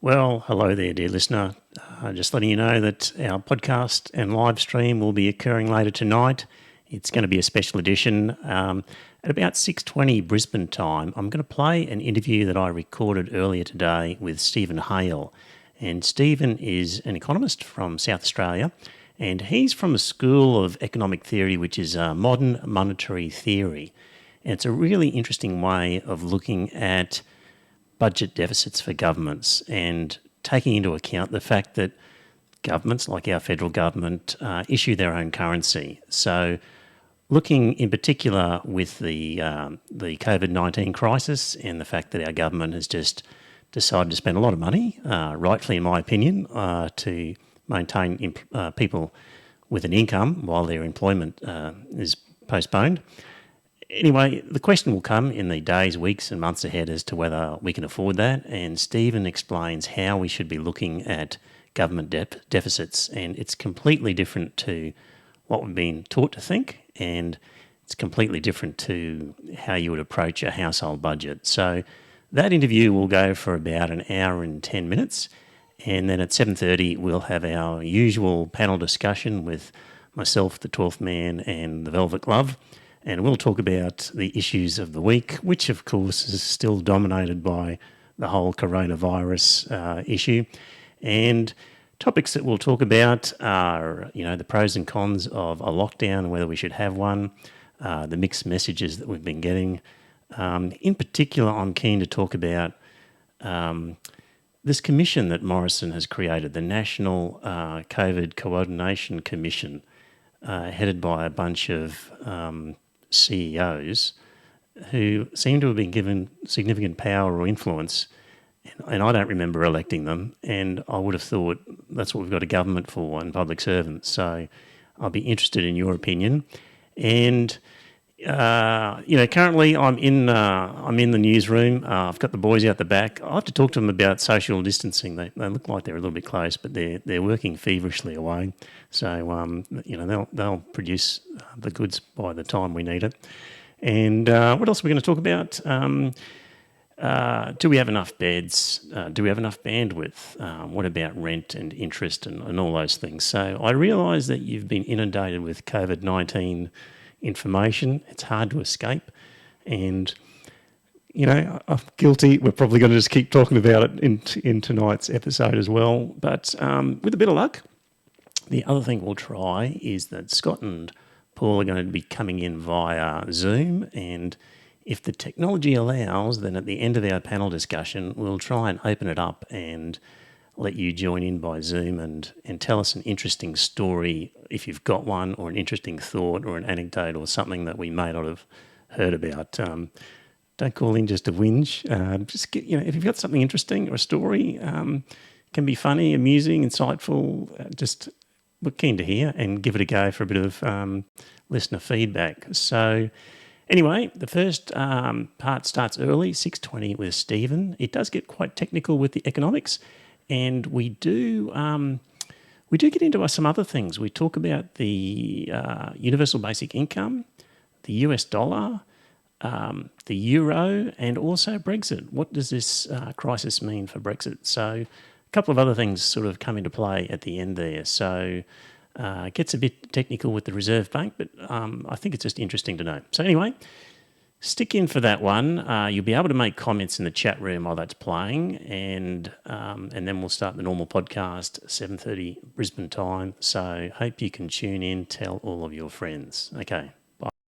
Well, hello there, dear listener. Just letting you know that our podcast and live stream will be occurring later tonight. It's going to be a special edition. At about 6:20 Brisbane time, I'm going to play an interview that I recorded earlier today with Stephen Hale. And Stephen is an economist from South Australia, and he's from a school of economic theory which is modern monetary theory. And it's a really interesting way of looking at budget deficits for governments and taking into account the fact that governments, like our federal government, issue their own currency. So looking in particular with the COVID-19 crisis and the fact that our government has just decided to spend a lot of money, rightfully in my opinion, to maintain people with an income while their employment is postponed. Anyway, the question will come in the days, weeks and months ahead as to whether we can afford that, and Stephen explains how we should be looking at government deficits, and it's completely different to what we've been taught to think, and it's completely different to how you would approach a household budget. So that interview will go for about an hour and 10 minutes, and then at 7:30 we'll have our usual panel discussion with myself, the 12th man, and the Velvet Glove. And we'll talk about the issues of the week, which of course is still dominated by the whole coronavirus issue. And topics that we'll talk about are, the pros and cons of a lockdown, whether we should have one, the mixed messages that we've been getting. In particular, I'm keen to talk about this commission that Morrison has created, the National COVID Coordination Commission, headed by a bunch of CEOs who seem to have been given significant power or influence, and I don't remember electing them, and I would have thought that's what we've got a government for and public servants. So I'll be interested in your opinion. And currently I'm in the newsroom. I've got the boys out the back. I have to talk to them about social distancing. They look like they're a little bit close, but they're working feverishly away. So they'll produce the goods by the time we need it. And what else are we going to talk about? Do we have enough beds? Do we have enough bandwidth? What about rent and interest and all those things? So I realise that you've been inundated with COVID-19 information. It's hard to escape, and I'm guilty. We're probably going to just keep talking about it in tonight's episode as well, but with a bit of luck, the other thing we'll try is that Scott and Paul are going to be coming in via Zoom, and if the technology allows, then at the end of our panel discussion we'll try and open it up and let you join in by Zoom and tell us an interesting story if you've got one, or an interesting thought or an anecdote or something that we may not have heard about. Don't call in just to whinge. Just get, if you've got something interesting or a story, can be funny, amusing, insightful, we're keen to hear and give it a go for a bit of listener feedback. So anyway, the first part starts early, 6:20 with Stephen. It does get quite technical with the economics. And we do get into some other things. We talk about the universal basic income, the US dollar, the euro, and also Brexit. What does this crisis mean for Brexit? So a couple of other things sort of come into play at the end there. So it gets a bit technical with the Reserve Bank, but I think it's just interesting to know. So anyway, stick in for that one. You'll be able to make comments in the chat room while that's playing, and then we'll start the normal podcast, 7:30 Brisbane time. So hope you can tune in, tell all of your friends. Okay,